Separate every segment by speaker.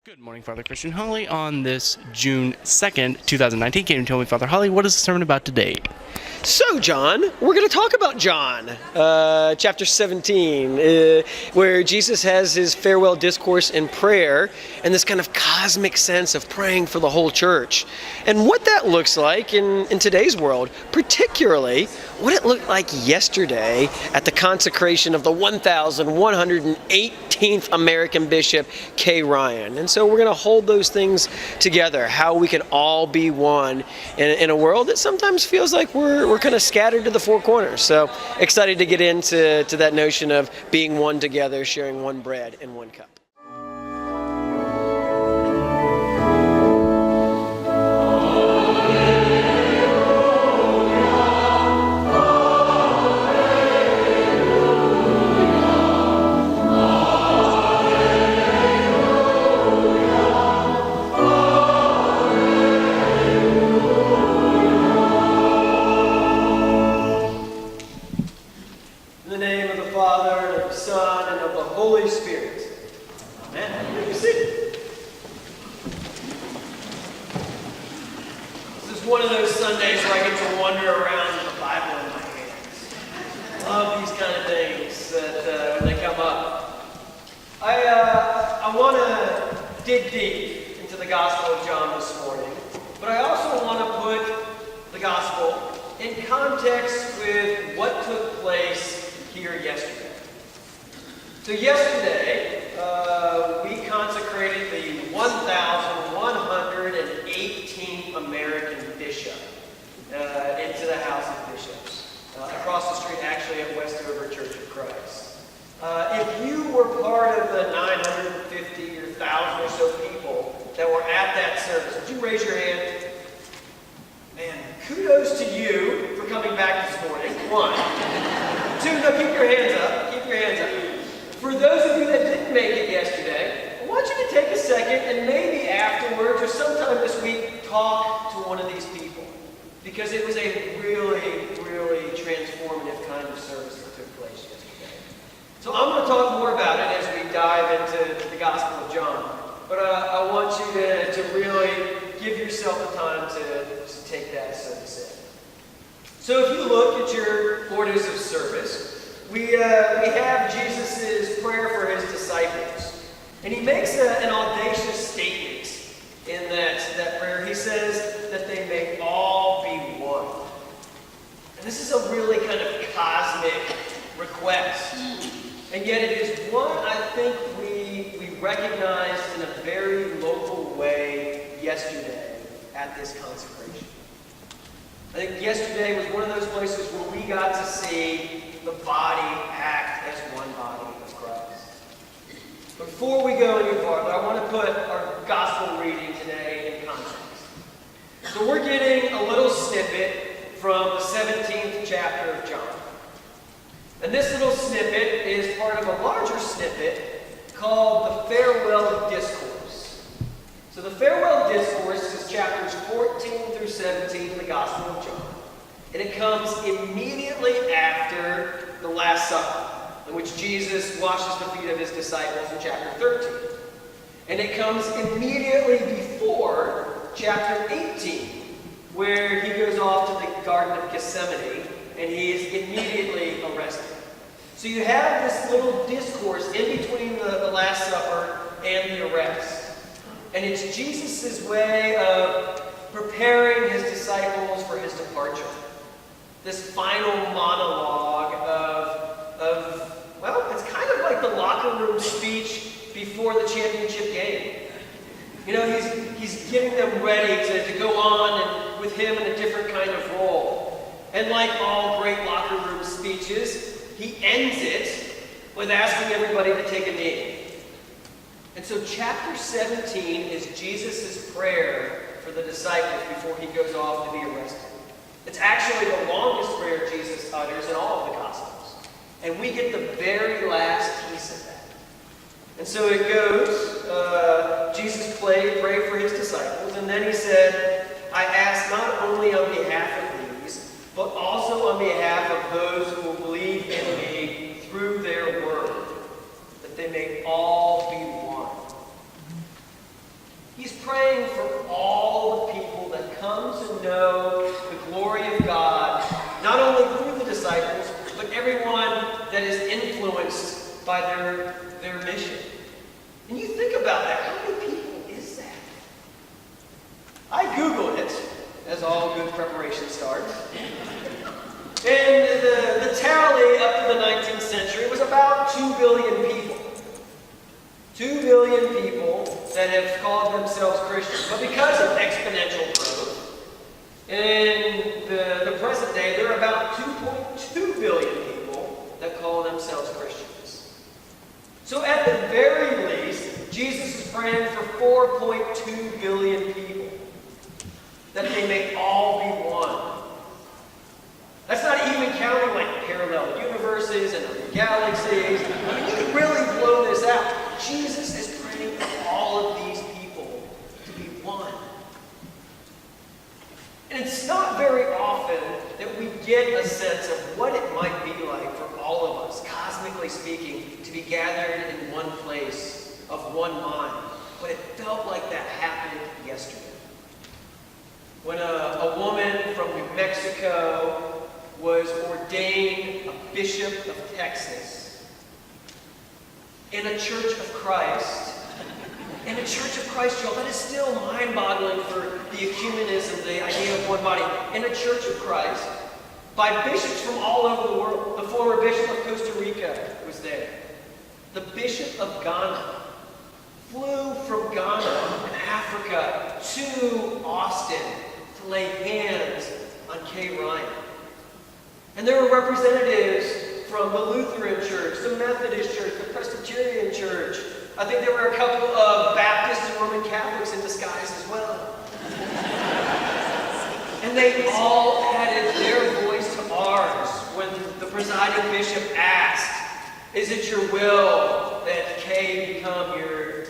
Speaker 1: Good morning, Father Christian Hawley. On this June 2nd, 2019, can you tell me, Father Hawley, what is the sermon about today?
Speaker 2: So, John, we're going to talk about John, chapter 17, where Jesus has his farewell discourse and prayer, and this kind of cosmic sense of praying for the whole church. And what that looks like in today's world, particularly what it looked like yesterday at the consecration of the 1,118th American Bishop, K. Ryan. And so we're going to hold those things together, how we can all be one in a world that sometimes feels like we're kind of scattered to the four corners. So excited to get into that notion of being one together, sharing one bread and one cup. In the name of the Father, and of the Son, and of the Holy Spirit. Amen. You see? This is one of those Sundays where I get to wander around with the Bible in my hands. I love these kind of things that when they come up. I want to dig deep into the Gospel of John this morning, but I also want to put the Gospel in context with what took place here yesterday. So yesterday, we consecrated the 1,118th American bishop into the House of Bishops, across the street actually at Westover Church of Christ. If you were part of the 950 or 1,000 or so people that were at that service, would you raise your hand? Man, kudos to you for coming back this morning. One. Two, no, keep your hands up. Keep your hands up. For those of you that didn't make it yesterday, I want you to take a second and maybe afterwards or sometime this week talk to one of these people. Because it was a really, really transformative kind of service that took place yesterday. So I'm going to talk more about it as we dive into the Gospel of John. But I want you to really give yourself the time to take that, so to say. So if you look at your orders of service, we have Jesus' prayer for his disciples. And he makes an audacious statement in that prayer. He says that they may all be one. And this is a really kind of cosmic request. And yet it is one I think we recognized in a very local way yesterday at this consecration. I think yesterday was one of those places where we got to see the body act as one body of Christ. But before we go any farther, I want to put our gospel reading today in context. So we're getting a little snippet from the 17th chapter of John. And this little snippet is part of a larger snippet called the Farewell Discourse. So the Farewell Discourse is chapters 14 through 17 in the Gospel of John. And it comes immediately after the Last Supper, in which Jesus washes the feet of his disciples in chapter 13. And it comes immediately before chapter 18, where he goes off to the Garden of Gethsemane, and he is immediately arrested. So you have this little discourse in between the Last Supper and the arrest. And it's Jesus' way of preparing his disciples for his departure. This final monologue of well, it's kind of like the locker room speech before the championship game. You know, he's getting them ready to go on and with him in a different kind of role. And like all great locker room speeches, he ends it with asking everybody to take a knee. And so chapter 17 is Jesus' prayer for the disciples before he goes off to be arrested. It's actually the longest prayer Jesus utters in all of the Gospels. And we get the very last piece of that. And so it goes, Jesus prayed for his disciples, and then he said, I ask not only on behalf of these, but also on behalf of those who will believe in me through their word, that they may all be one. start. And the tally up to the 19th century was about 2 billion people. 2 billion people that have called themselves Christians. But because of exponential growth, in the present day, there are about 2.2 billion people that call themselves Christians. So at the very least, Jesus is praying for 4.2 billion people, that they may all be one. That's not even counting like parallel universes and other galaxies. I mean, you can really blow this out. Jesus is praying for all of these people to be one. And it's not very often that we get a sense of what it might be like for all of us, cosmically speaking, to be gathered in one place of one mind. But it felt like that happened yesterday. When a woman from New Mexico was ordained a bishop of Texas in a Church of Christ. In a Church of Christ, y'all, that is still mind-boggling for the ecumenism, the idea of one body. In a Church of Christ, by bishops from all over the world. The former bishop of Costa Rica was there. The bishop of Ghana flew from Ghana in Africa to Austin to lay hands on Kay Ryan. And there were representatives from the Lutheran Church, the Methodist Church, the Presbyterian Church. I think there were a couple of Baptists and Roman Catholics in disguise as well. And they all added their voice to ours when the presiding bishop asked, "Is it your will that Kay become your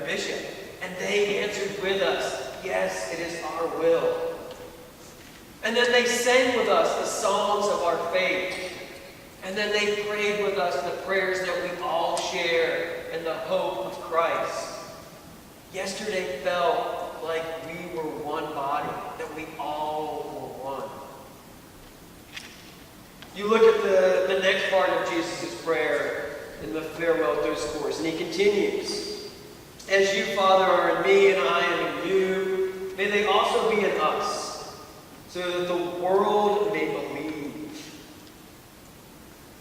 Speaker 2: bishop?" And they answered with us, "Yes, it is our will." And then they sang with us the songs of our faith. And then they prayed with us the prayers that we all share in the hope of Christ. Yesterday felt like we were one body, that we all were one. You look at the next part of Jesus' prayer in the farewell discourse, and he continues, "As you, Father, are in me and I am in you, may they also be in us, so that the world may believe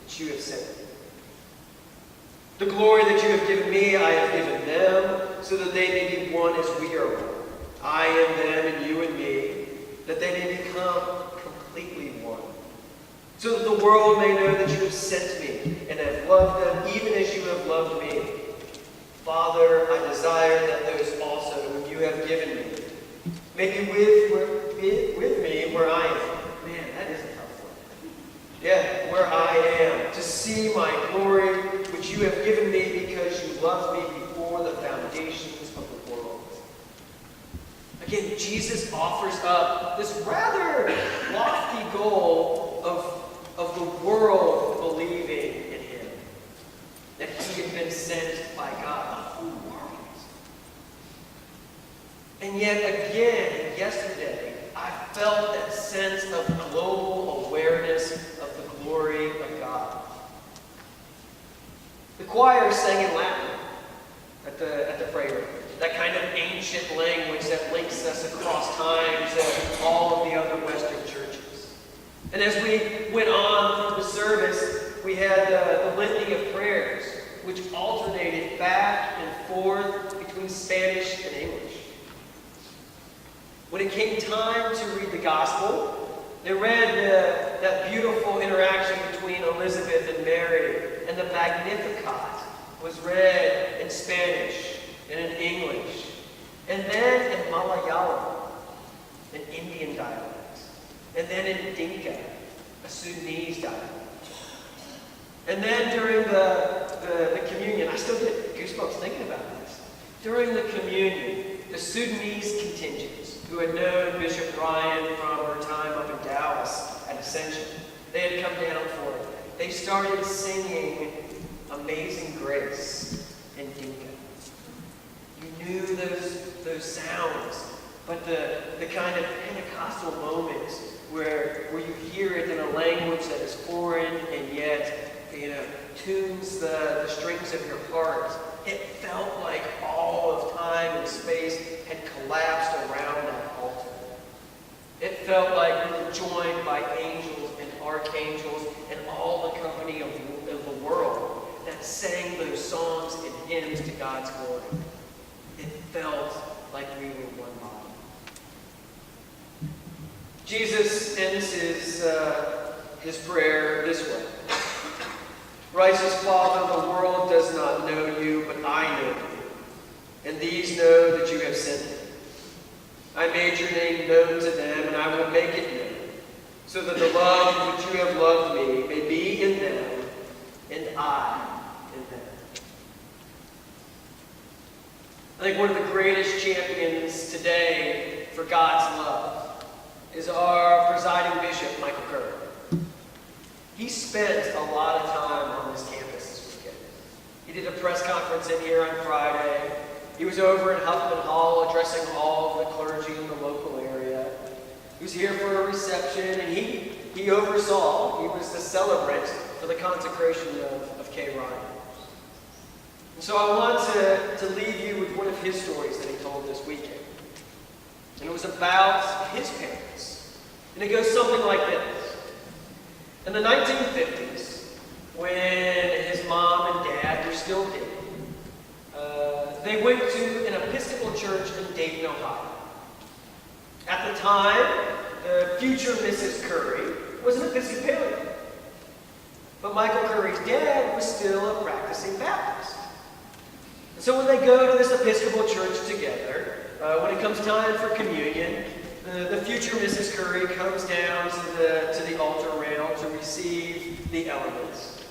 Speaker 2: that you have sent me. The glory that you have given me, I have given them, so that they may be one as we are one. I am them and you and me, that they may become completely one. So that the world may know that you have sent me and have loved them even as you have loved me. Father, I desire that those also whom you have given me may be with me where I am." Man, that is a tough one. Yeah, where I am, to see my glory, which you have given me because you loved me before the foundations of the world. Again, Jesus offers up this rather lofty goal of the world believing in him, that he had been sent by God. And yet again, yesterday, I felt that sense of global awareness of the glory of God. The choir sang in Latin at the prayer. That kind of ancient language that links us across time to all of the other Western churches. And as we went on through the service, we had the litany of prayers, which alternated back and forth between Spanish and English. When it came time to read the gospel, they read that beautiful interaction between Elizabeth and Mary, and the Magnificat was read in Spanish and in English, and then in Malayalam, an Indian dialect, and then in Dinka, a Sudanese dialect. And then during the communion, I still get goosebumps thinking about this. During the communion, the Sudanese contingent, who had known Bishop Ryan from her time up in Dallas at Ascension, they had come down for it. They started singing Amazing Grace in Dinka. You knew those sounds, but the kind of Pentecostal moments where you hear it in a language that is foreign and yet tunes the strings of your heart. It felt like all of time and space had collapsed around that altar. It felt like we were joined by angels and archangels and all the company of the world that sang those songs and hymns to God's glory. It felt like we were one body. Jesus ends his prayer this way. Righteous Father, the world does not know you, but I know you, and these know that you have sent me. I made your name known to them, and I will make it known, so that the love which you have loved me may be in them, and I in them. I think one of the greatest champions today for God's love is our presiding bishop, Michael Curry. He spent a lot of time on this campus this weekend. He did a press conference in here on Friday. He was over in Huffman Hall addressing all of the clergy in the local area. He was here for a reception, and he oversaw, he was the celebrant for the consecration of Kay Ryan. And so I want to leave you with one of his stories that he told this weekend. And it was about his parents. And it goes something like this. In the 1950s, when his mom and dad were still dating, they went to an Episcopal church in Dayton, Ohio. At the time, the future Mrs. Curry was an Episcopalian. But Michael Curry's dad was still a practicing Baptist. And so when they go to this Episcopal church together, when it comes time for communion, the future Mrs. Curry comes down to the altar rail to receive the elements.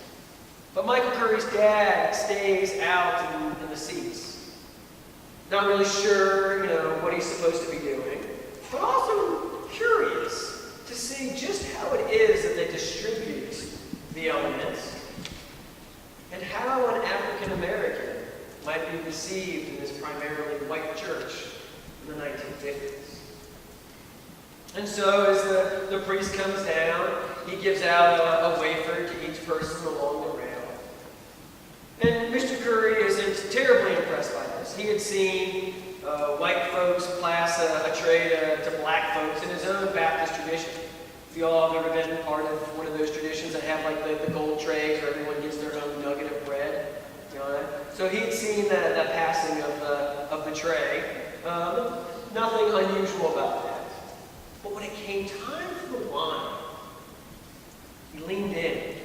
Speaker 2: But Michael Curry's dad stays out in the seats. Not really sure, what he's supposed to be doing, but also curious to see just how it is that they distribute the elements and how an African American might be received in this primarily white church in the 1950s. And so as the priest comes down, he gives out a wafer to each person along the rail. And Mr. Curry isn't terribly impressed by this. He had seen white folks pass a tray to black folks in his own Baptist tradition. If you all have ever been part of one of those traditions that have like the gold trays where everyone gets their own nugget of bread, So he had seen the passing of the tray. Nothing unusual about that. But when it came time for the wine, he leaned in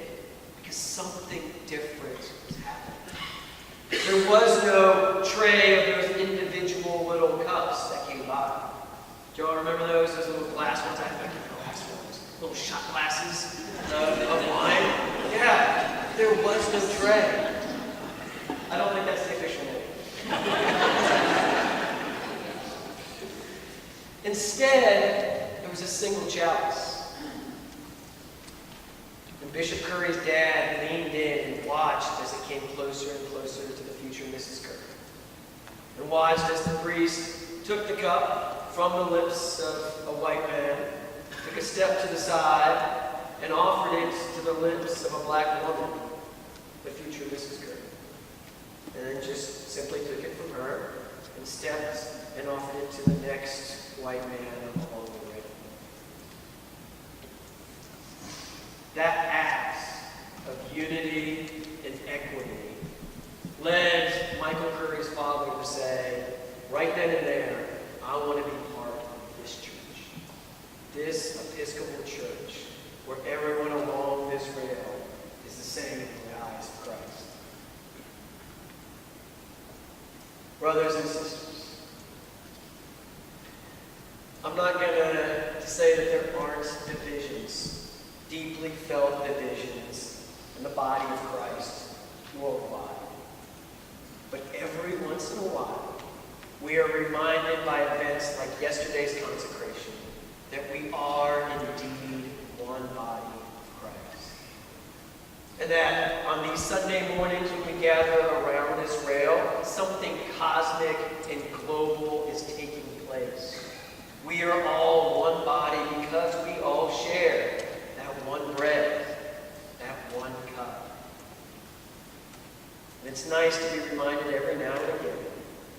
Speaker 2: because something different was happening. There was no tray of those individual little cups that came by. Do you all remember those little glass ones? I think glass ones. Little shot glasses of wine. Yeah, there was no tray. I don't think that's the official name. Instead, there was a single chalice. And Bishop Curry's dad leaned in and watched as it came closer and closer to the future Mrs. Curry. And watched as the priest took the cup from the lips of a white man, took a step to the side, and offered it to the lips of a black woman, the future Mrs. Curry. And then just simply took it from her and stepped and offered it to the next white man along the way. That act of unity and equity led Michael Curry's father to say, right then and there, I want to be part of this church. This Episcopal church, where everyone along this rail is the same in the eyes of Christ. Brothers and sisters, I'm not going to say that there aren't divisions, deeply felt divisions in the body of Christ worldwide. But every once in a while, we are reminded by events like yesterday's consecration that we are indeed one body of Christ. And that on these Sunday mornings when we gather around this rail, something cosmic and global is taking place. We are all one body because we all share that one bread, that one cup. And it's nice to be reminded every now and again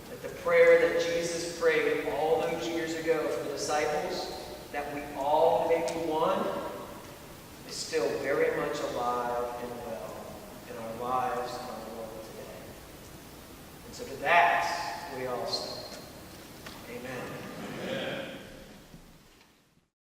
Speaker 2: that the prayer that Jesus prayed all those years ago for the disciples, that we all To that we all say.